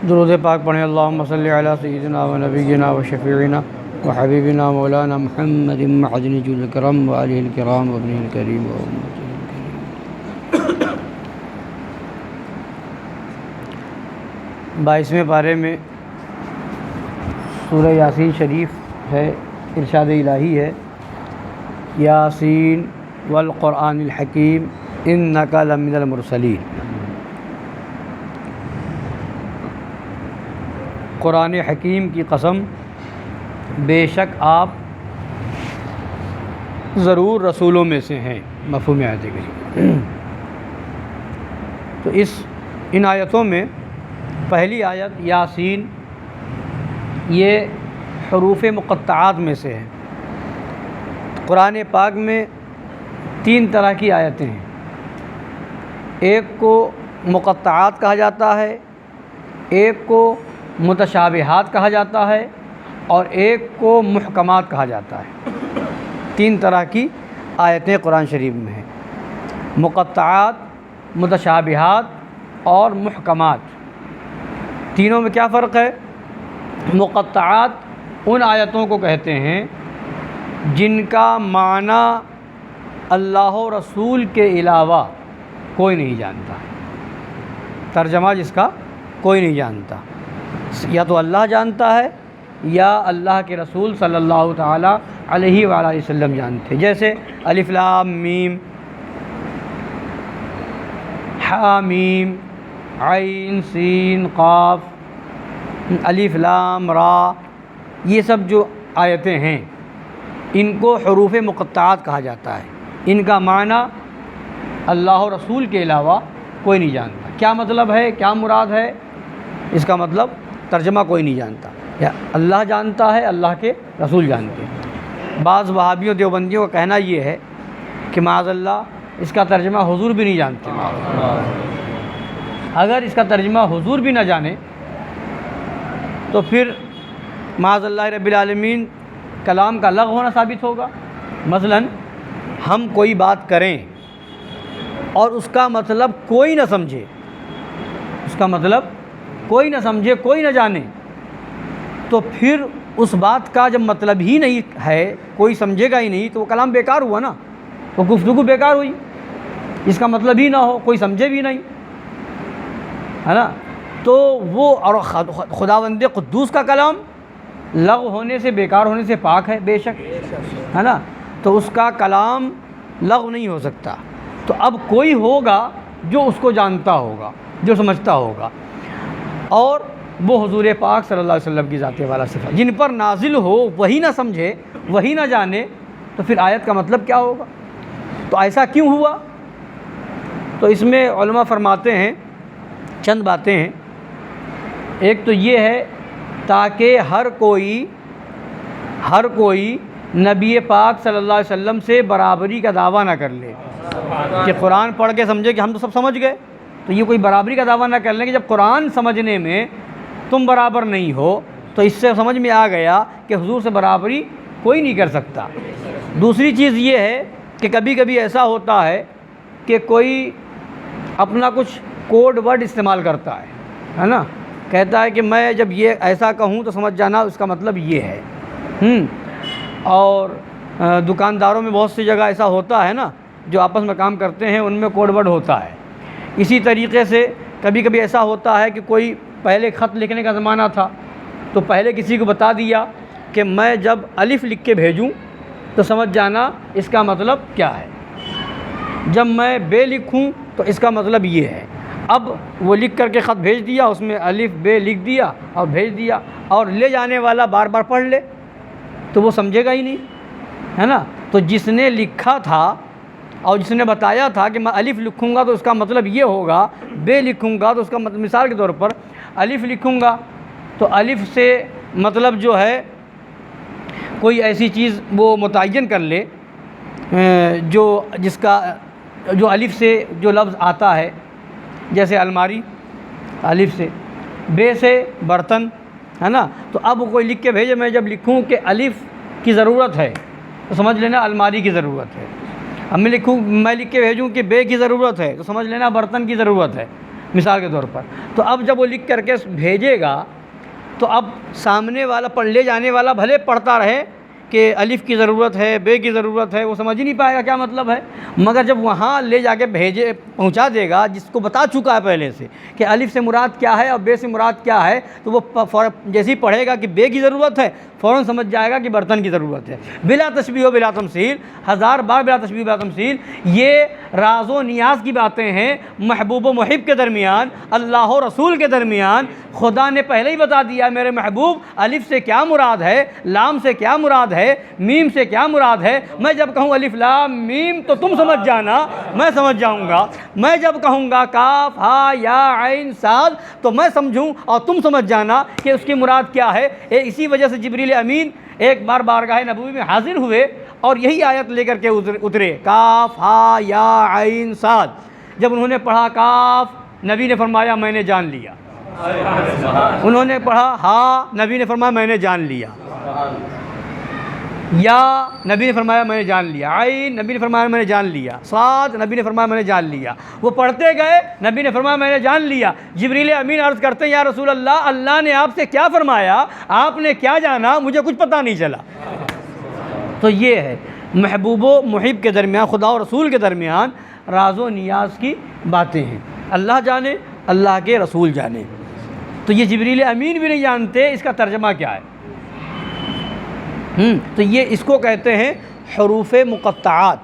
درود پاک پڑھیں۔ اللہم صلی علی سیدنا و نبینا و شفیعنا و حبیبنا مولانا محمد معدن جود الکرم و آلہ الکرام و ابنہ الکریم و امتہ الکریم۔ 22ویں پارے میں سورہ یاسین شریف ہے، ارشاد الہی ہے، یاسین والقرآن الحکیم انک لمن المرسلین۔ قرآن حکیم کی قسم، بے شک آپ ضرور رسولوں میں سے ہیں۔ مفہوم آیت کریمہ۔ تو ان آیتوں میں پہلی آیت یاسین یہ حروف مقطعات میں سے ہے۔ قرآن پاک میں 3 طرح کی آیتیں ہیں۔ ایک کو مقطعات کہا جاتا ہے، ایک کو متشابہات کہا جاتا ہے، اور ایک کو محکمات کہا جاتا ہے۔ 3 طرح کی آیتیں قرآن شریف میں ہیں، مقطعات، متشابہات اور محکمات۔ تینوں میں کیا فرق ہے؟ مقطعات ان آیتوں کو کہتے ہیں جن کا معنی اللہ و رسول کے علاوہ کوئی نہیں جانتا، ترجمہ جس کا کوئی نہیں جانتا، یا تو اللہ جانتا ہے یا اللہ کے رسول صلی اللہ تعالیٰ علیہ وآلہ وسلم جانتے ہیں۔ جیسے الف لام میم، حامیم، عین سین قاف، الف لام را، یہ سب جو آیتیں ہیں ان کو حروف مقطعات کہا جاتا ہے۔ ان کا معنی اللہ و رسول کے علاوہ کوئی نہیں جانتا۔ کیا مطلب ہے، کیا مراد ہے؟ اس کا مطلب ترجمہ کوئی نہیں جانتا، یا اللہ جانتا ہے، اللہ کے رسول جانتے ہیں۔ بعض وہابیوں دیوبندیوں کا کہنا یہ ہے کہ معاذ اللہ اس کا ترجمہ حضور بھی نہیں جانتے۔ اگر اس کا ترجمہ حضور بھی نہ جانے تو پھر معاذ اللہ رب العالمین کلام کا لغو ہونا ثابت ہوگا۔ مثلا ہم کوئی بات کریں اور اس کا مطلب کوئی نہ سمجھے، اس کا مطلب کوئی نہ سمجھے، کوئی نہ جانے، تو پھر اس بات کا جب مطلب ہی نہیں ہے، کوئی سمجھے گا ہی نہیں، تو وہ کلام بیکار ہوا نا، وہ گفتگو بیکار ہوئی۔ اس کا مطلب ہی نہ ہو، کوئی سمجھے بھی نہیں، ہے نا، تو وہ اور خداوند قدوس کا کلام لغو ہونے سے، بیکار ہونے سے پاک ہے بے شک، ہے نا، تو اس کا کلام لغو نہیں ہو سکتا۔ تو اب کوئی ہوگا جو اس کو جانتا ہوگا، جو سمجھتا ہوگا، اور وہ حضور پاک صلی اللہ علیہ وسلم کی ذات والا صفات جن پر نازل ہو وہی نہ سمجھے، وہی نہ جانے، تو پھر آیت کا مطلب کیا ہوگا؟ تو ایسا کیوں ہوا؟ تو اس میں علماء فرماتے ہیں چند باتیں ہیں۔ ایک تو یہ ہے تاکہ ہر کوئی نبی پاک صلی اللہ علیہ وسلم سے برابری کا دعویٰ نہ کر لے، کہ قرآن پڑھ کے سمجھے کہ ہم تو سب سمجھ گئے، تو یہ کوئی برابری کا دعویٰ نہ کر لیں کہ جب قرآن سمجھنے میں تم برابر نہیں ہو، تو اس سے سمجھ میں آ گیا کہ حضور سے برابری کوئی نہیں کر سکتا۔ دوسری چیز یہ ہے کہ کبھی کبھی ایسا ہوتا ہے کہ کوئی اپنا کچھ کوڈ ورڈ استعمال کرتا ہے نا، کہتا ہے کہ میں جب یہ ایسا کہوں تو سمجھ جانا اس کا مطلب یہ ہے۔ اور دکانداروں میں بہت سی جگہ ایسا ہوتا ہے نا، جو آپس میں کام کرتے ہیں ان میں کوڈ ورڈ ہوتا ہے۔ اسی طریقے سے کبھی کبھی ایسا ہوتا ہے کہ کوئی پہلے خط لکھنے کا زمانہ تھا، تو پہلے کسی کو بتا دیا کہ میں جب الف لکھ کے بھیجوں تو سمجھ جانا اس کا مطلب کیا ہے، جب میں بے لکھوں تو اس کا مطلب یہ ہے۔ اب وہ لکھ کر کے خط بھیج دیا، اس میں الف بے لکھ دیا اور بھیج دیا، اور لے جانے والا بار بار پڑھ لے تو وہ سمجھے گا ہی نہیں، ہے نا۔ تو جس نے لکھا تھا اور جس نے بتایا تھا کہ میں الف لکھوں گا تو اس کا مطلب یہ ہوگا، بے لکھوں گا تو اس کا مطلب، مثال کے طور پر الف لکھوں گا تو الف سے مطلب جو ہے کوئی ایسی چیز وہ متعین کر لے جو الف سے جو لفظ آتا ہے، جیسے الماری الف سے، بے سے برتن، ہے نا۔ تو اب کوئی لکھ کے بھیجے، میں جب لکھوں کہ الف کی ضرورت ہے تو سمجھ لینا الماری کی ضرورت ہے۔ اب میں لکھ کے بھیجوں کہ بے کی ضرورت ہے تو سمجھ لینا برتن کی ضرورت ہے، مثال کے طور پر۔ تو اب جب وہ لکھ کر کے بھیجے گا تو اب سامنے والا لے جانے والا بھلے پڑھتا رہے کہ الف کی ضرورت ہے، بے کی ضرورت ہے، وہ سمجھ ہی نہیں پائے گا کیا مطلب ہے، مگر جب وہاں لے جا کے پہنچا دے گا جس کو بتا چکا ہے پہلے سے کہ الف سے مراد کیا ہے اور بے سے مراد کیا ہے، تو وہ جیسے ہی پڑھے گا کہ بے کی ضرورت ہے فوراً سمجھ جائے گا کہ برتن کی ضرورت ہے، بلا تشبیہ و بلا تمثیل، ہزار بار بلا تشبیہ و بلا تمثیل۔ یہ راز و نیاز کی باتیں ہیں محبوب و محب کے درمیان، اللہ و رسول کے درمیان۔ خدا نے پہلے ہی بتا دیا میرے محبوب الف سے کیا مراد ہے، لام سے کیا مراد ہے، میم سے کیا مراد ہے۔ میں جب کہوں الف لام میم تو تم سمجھ جانا، میں سمجھ جاؤں گا۔ میں جب کہوں گا کاف ہا یا عین صاد تو میں سمجھوں اور تم سمجھ جانا کہ اس کی مراد کیا ہے۔ اسی وجہ سے جبریل امین ایک بار بارگاہ نبوی میں حاضر ہوئے اور یہی آیت لے کر کے اترے، کاف ہا یا عین صاد۔ جب انہوں نے پڑھا کاف، نبی نے فرمایا میں نے جان لیا۔ انہوں نے پڑھا ہا، نبی نے فرمایا میں نے جان لیا۔ یا، نبی نے فرمایا میں نے جان لیا۔ عین، نبی نے فرمایا میں نے جان لیا۔ صاد، نبی نے فرمایا میں نے جان لیا۔ وہ پڑھتے گئے، نبی نے فرمایا میں نے جان لیا۔ جبریل امین عرض کرتے ہیں یا رسول اللہ، اللہ نے آپ سے کیا فرمایا، آپ نے کیا جانا، مجھے کچھ پتہ نہیں چلا۔ تو یہ ہے محبوب و محب کے درمیان، خدا و رسول کے درمیان راز و نیاز کی باتیں ہیں، اللہ جانے، اللہ کے رسول جانے۔ تو یہ جبریل امین بھی نہیں جانتے اس کا ترجمہ کیا ہے۔ تو یہ اس کو کہتے ہیں حروف مقطعات،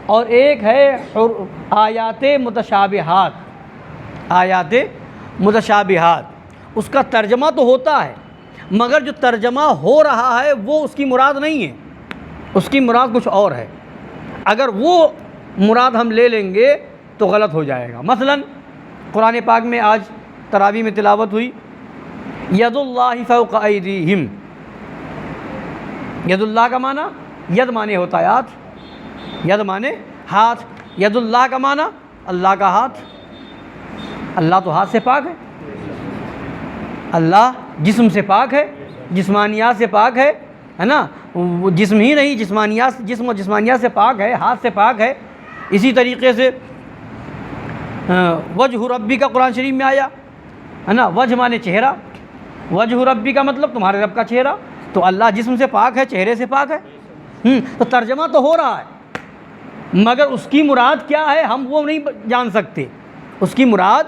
اور ایک ہے آیات متشابہات۔ آیات متشابہات اس کا ترجمہ تو ہوتا ہے مگر جو ترجمہ ہو رہا ہے وہ اس کی مراد نہیں ہے، اس کی مراد کچھ اور ہے۔ اگر وہ مراد ہم لے لیں گے تو غلط ہو جائے گا۔ مثلا قرآن پاک میں آج تراویح میں تلاوت ہوئی ید اللہ فوق ایدیہم۔ ید اللہ کا معنی، ید معنی ہوتا ہے ہاتھ، ید معنی ہاتھ، ید اللہ کا معنی اللہ کا ہاتھ۔ اللہ تو ہاتھ سے پاک ہے، اللہ جسم سے پاک ہے، جسمانیات سے پاک ہے نا، وہ جسم ہی نہیں، جسمانیات، جسم و جسمانیات سے پاک ہے، ہاتھ سے پاک ہے۔ اسی طریقے سے وجہ ربی کا قرآن شریف میں آیا ہے نا، وجہ معنی چہرہ، وجہ ربی کا مطلب تمہارے رب کا چہرہ۔ تو اللہ جسم سے پاک ہے، چہرے سے پاک ہے۔ تو ترجمہ تو ہو رہا ہے مگر اس کی مراد کیا ہے ہم وہ نہیں جان سکتے، اس کی مراد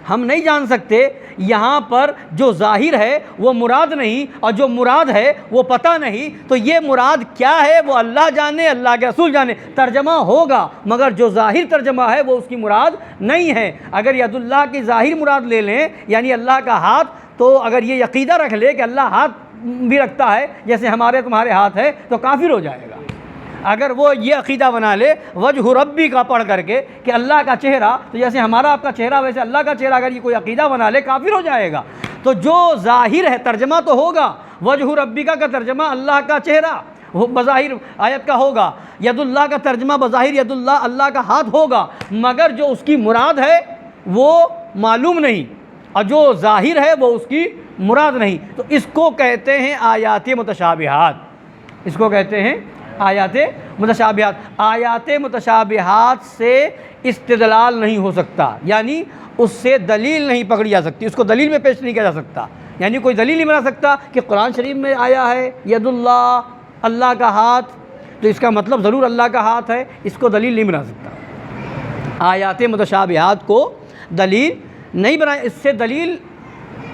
ہم نہیں جان سکتے۔ یہاں پر جو ظاہر ہے وہ مراد نہیں اور جو مراد ہے وہ پتہ نہیں، تو یہ مراد کیا ہے وہ اللہ جانے، اللہ کے رسول جانے۔ ترجمہ ہوگا مگر جو ظاہر ترجمہ ہے وہ اس کی مراد نہیں ہے۔ اگر ید اللہ کی ظاہر مراد لے لیں یعنی اللہ کا ہاتھ، تو اگر یہ عقیدہ رکھ لے کہ اللہ ہاتھ بھی رکھتا ہے جیسے ہمارے تمہارے ہاتھ ہے تو کافر ہو جائے گا۔ اگر وہ یہ عقیدہ بنا لے وجہ ربی کا پڑھ کر کے کہ اللہ کا چہرہ، تو جیسے ہمارا آپ کا چہرہ ویسے اللہ کا چہرہ، اگر یہ کوئی عقیدہ بنا لے کافر ہو جائے گا۔ تو جو ظاہر ہے ترجمہ تو ہوگا، وجہ ربی کا ترجمہ اللہ کا چہرہ بظاہر آیت کا ہوگا، ید اللہ کا ترجمہ بظاہر ید اللہ، اللہ کا ہاتھ ہوگا، مگر جو اس کی مراد ہے وہ معلوم نہیں اور جو ظاہر ہے وہ اس کی مراد نہیں۔ تو اس کو کہتے ہیں آیات متشابہات، اس کو کہتے ہیں آیات متشابہات۔ آیات متشابہات سے استدلال نہیں ہو سکتا، یعنی اس سے دلیل نہیں پکڑی جا سکتی، اس کو دلیل میں پیش نہیں کیا جا سکتا۔ یعنی کوئی دلیل نہیں بنا سکتا کہ قرآن شریف میں آیا ہے ید اللہ، اللہ کا ہاتھ، تو اس کا مطلب ضرور اللہ کا ہاتھ ہے، اس کو دلیل نہیں بنا سکتا۔ آیات متشابہات کو دلیل نہیں بنا، اس سے دلیل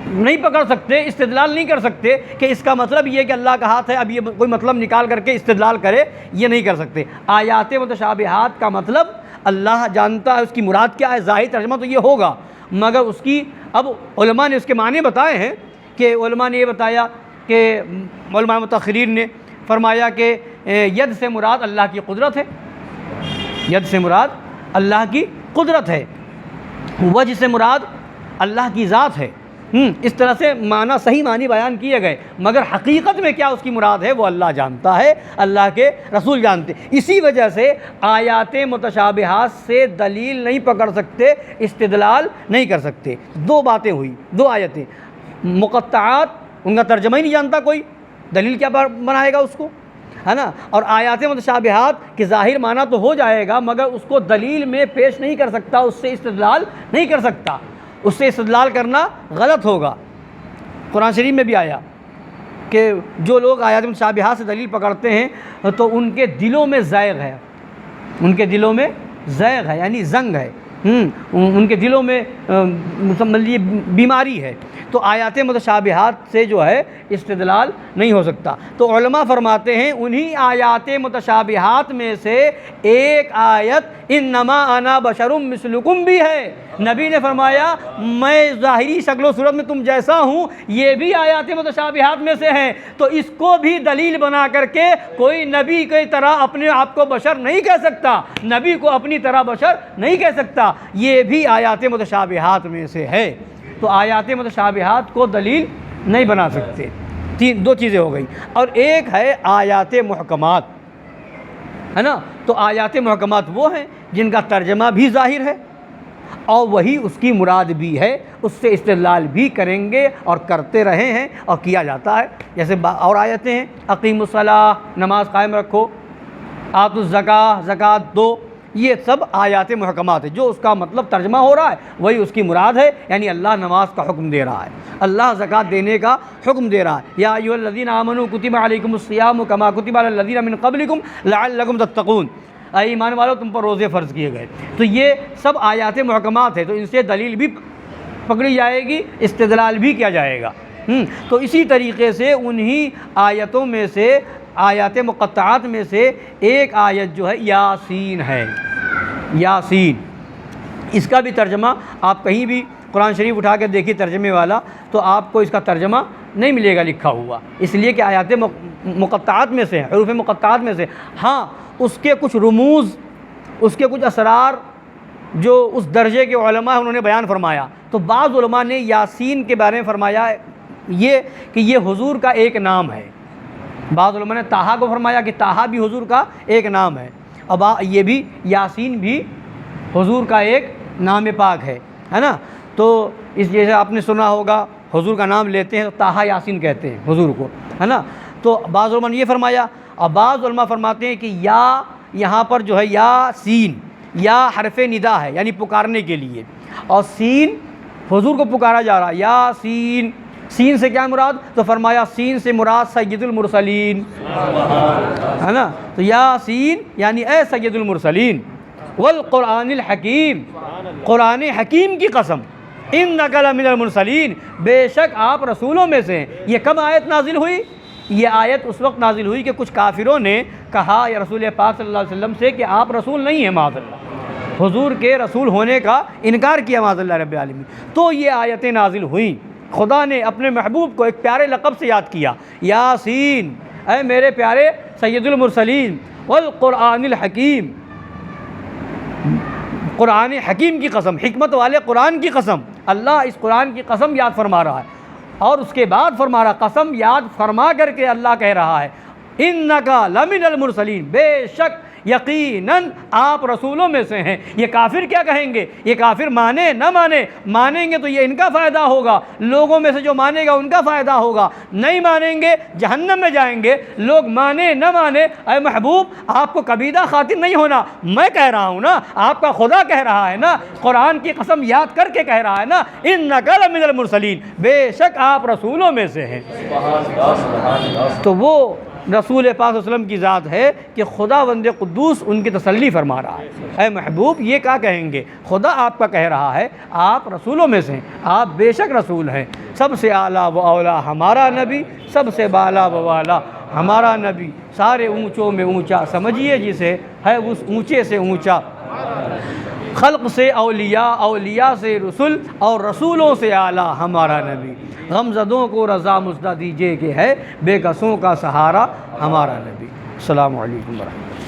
نہیں پکڑ سکتے، استدلال نہیں کر سکتے کہ اس کا مطلب یہ کہ اللہ کا ہاتھ ہے، اب یہ کوئی مطلب نکال کر کے استدلال کرے، یہ نہیں کر سکتے۔ آیات متشابہات کا مطلب اللہ جانتا ہے اس کی مراد کیا ہے، ظاہر ترجمہ تو یہ ہوگا مگر اس کی، اب علماء نے اس کے معنی بتائے ہیں کہ علماء نے یہ بتایا کہ علماء متأخرین نے فرمایا کہ ید سے مراد اللہ کی قدرت ہے، ید سے مراد اللہ کی قدرت ہے، وجہ سے مراد اللہ کی ذات ہے۔ اس طرح سے معنی، صحیح معنی بیان کیے گئے مگر حقیقت میں کیا اس کی مراد ہے وہ اللہ جانتا ہے، اللہ کے رسول جانتے۔ اسی وجہ سے آیات متشابہات سے دلیل نہیں پکڑ سکتے، استدلال نہیں کر سکتے۔ دو باتیں ہوئی، دو آیتیں، مقطعات ان کا ترجمہ ہی نہیں جانتا کوئی، دلیل کیا بنائے گا اس کو، ہے نا، اور آیات متشابہات کہ ظاہر معنی تو ہو جائے گا مگر اس کو دلیل میں پیش نہیں کر سکتا، اس سے استدلال نہیں کر سکتا۔ اس سے استدلال کرنا غلط ہوگا۔ قرآن شریف میں بھی آیا کہ جو لوگ آیات متشابہات سے دلیل پکڑتے ہیں تو ان کے دلوں میں زیغ ہے، ان کے دلوں میں زیغ ہے یعنی زنگ ہے، ان کے دلوں میں یہ بیماری ہے، تو آیات متشابہات سے جو ہے استدلال نہیں ہو سکتا۔ تو علماء فرماتے ہیں انہی آیات متشابہات میں سے ایک آیت انما انا بشر مثلکم بھی ہے۔ نبی نے فرمایا میں ظاہری شکل و صورت میں تم جیسا ہوں، یہ بھی آیات متشابہات میں سے ہیں، تو اس کو بھی دلیل بنا کر کے کوئی نبی کی طرح اپنے آپ کو بشر نہیں کہہ سکتا، نبی کو اپنی طرح بشر نہیں کہہ سکتا، یہ بھی آیات متشابہات میں سے ہے۔ تو آیات متشابہات کو دلیل نہیں بنا سکتے۔ دو چیزیں ہو گئی، اور ایک ہے آیات محکمات، ہے نا؟ تو آیات محکمات وہ ہیں جن کا ترجمہ بھی ظاہر ہے اور وہی اس کی مراد بھی ہے، اس سے استدلال بھی کریں گے اور کرتے رہے ہیں اور کیا جاتا ہے۔ جیسے اور آیتیں ہیں اقیموا الصلاۃ، نماز قائم رکھو، آتوا الزکاۃ، زکوٰۃ دو، یہ سب آیات محکمات ہیں۔ جو اس کا مطلب ترجمہ ہو رہا ہے وہی اس کی مراد ہے، یعنی اللہ نماز کا حکم دے رہا ہے، اللہ زکوٰۃ دینے کا حکم دے رہا ہے۔ یا ایھا الذین آمنوا کتب علیکم الصیام کما کتب علی الذین من قبلکم لعلکم تتقون، اے ایمان والو تم پر روزے فرض کیے گئے۔ تو یہ سب آیات محکمات ہیں، تو ان سے دلیل بھی پکڑی جائے گی، استدلال بھی کیا جائے گا۔ تو اسی طریقے سے انہی آیتوں میں سے، آیات مقطعات میں سے ایک آیت جو ہے یاسین ہے، یاسین، اس کا بھی ترجمہ آپ کہیں بھی قرآن شریف اٹھا کے دیکھیے ترجمے والا، تو آپ کو اس کا ترجمہ نہیں ملے گا لکھا ہوا، اس لیے کہ آیات مقطعات میں سے، حروف مقطعات میں سے۔ ہاں اس کے کچھ رموز، اس کے کچھ اسرار جو اس درجے کے علماء ہیں انہوں نے بیان فرمایا، تو بعض علماء نے یاسین کے بارے میں فرمایا یہ کہ یہ حضور کا ایک نام ہے، بعض علماء نے طٰہٰ کو فرمایا کہ طٰہٰ بھی حضور کا ایک نام ہے، اب یہ بھی یاسین بھی حضور کا ایک نام پاک ہے نا؟ تو اس جیسے آپ نے سنا ہوگا حضور کا نام لیتے ہیں تو طٰہٰ یاسین کہتے ہیں حضور کو، ہے نا؟ تو بعض علماء نے یہ فرمایا، اور بعض علماء فرماتے ہیں کہ یا یہاں پر جو ہے یاسین، یا حرف ندا ہے یعنی پکارنے کے لیے، اور سین حضور کو پکارا جا رہا ہے، یاسین، سین سے کیا مراد؟ تو فرمایا سین سے مراد سید المرسلین، ہے نا؟ تو یاسین یعنی اے سید المرسلین، والقرآن الحکیم، قرآن حکیم کی قسم، انک لمن المرسلین، بے شک آپ رسولوں میں سے ہیں۔ یہ کب آیت نازل ہوئی؟ یہ آیت اس وقت نازل ہوئی کہ کچھ کافروں نے کہا یا رسول پاک صلی اللہ علیہ وسلم سے کہ آپ رسول نہیں ہیں، معاذ اللہ، حضور کے رسول ہونے کا انکار کیا معاذ اللہ رب العالمین۔ تو یہ آیتیں نازل ہوئیں، خدا نے اپنے محبوب کو ایک پیارے لقب سے یاد کیا، یاسین، اے میرے پیارے سید المرسلین، والقرآن الحکیم، قرآن حکیم کی قسم، حکمت والے قرآن کی قسم، اللہ اس قرآن کی قسم یاد فرما رہا ہے، اور اس کے بعد فرما رہا، قسم یاد فرما کر کے اللہ کہہ رہا ہے انک لمن المرسلین، بے شک یقیناً آپ رسولوں میں سے ہیں۔ یہ کافر کیا کہیں گے؟ یہ کافر مانے نہ مانے، مانیں گے تو یہ ان کا فائدہ ہوگا، لوگوں میں سے جو مانے گا ان کا فائدہ ہوگا، نہیں مانیں گے جہنم میں جائیں گے۔ لوگ مانے نہ مانے، اے محبوب آپ کو کبیدہ خاطر نہیں ہونا، میں کہہ رہا ہوں نا، آپ کا خدا کہہ رہا ہے نا، قرآن کی قسم یاد کر کے کہہ رہا ہے نا، انک لمن المرسلین، بے شک آپ رسولوں میں سے ہیں۔ تو وہ رسول پاک صلی اللہ علیہ وسلم کی ذات ہے کہ خداوند قدوس ان کی تسلی فرما رہا ہے، اے محبوب یہ کیا کہیں گے؟ خدا آپ کا کہہ رہا ہے آپ رسولوں میں سے ہیں، آپ بے شک رسول ہیں۔ سب سے اعلیٰ و اولیٰ ہمارا نبی، سب سے بالا و والا ہمارا نبی، سارے اونچوں میں اونچا سمجھیے جسے، ہے اس اونچے سے اونچا، خلق سے اولیاء، اولیاء سے رسول، اور رسولوں سے اعلیٰ ہمارا نبی۔ غمزدوں کو رضا مزدہ دیجیے کہ ہے بے کسوں کا سہارا ہمارا نبی۔ السلام علیکم ورحمۃ اللہ۔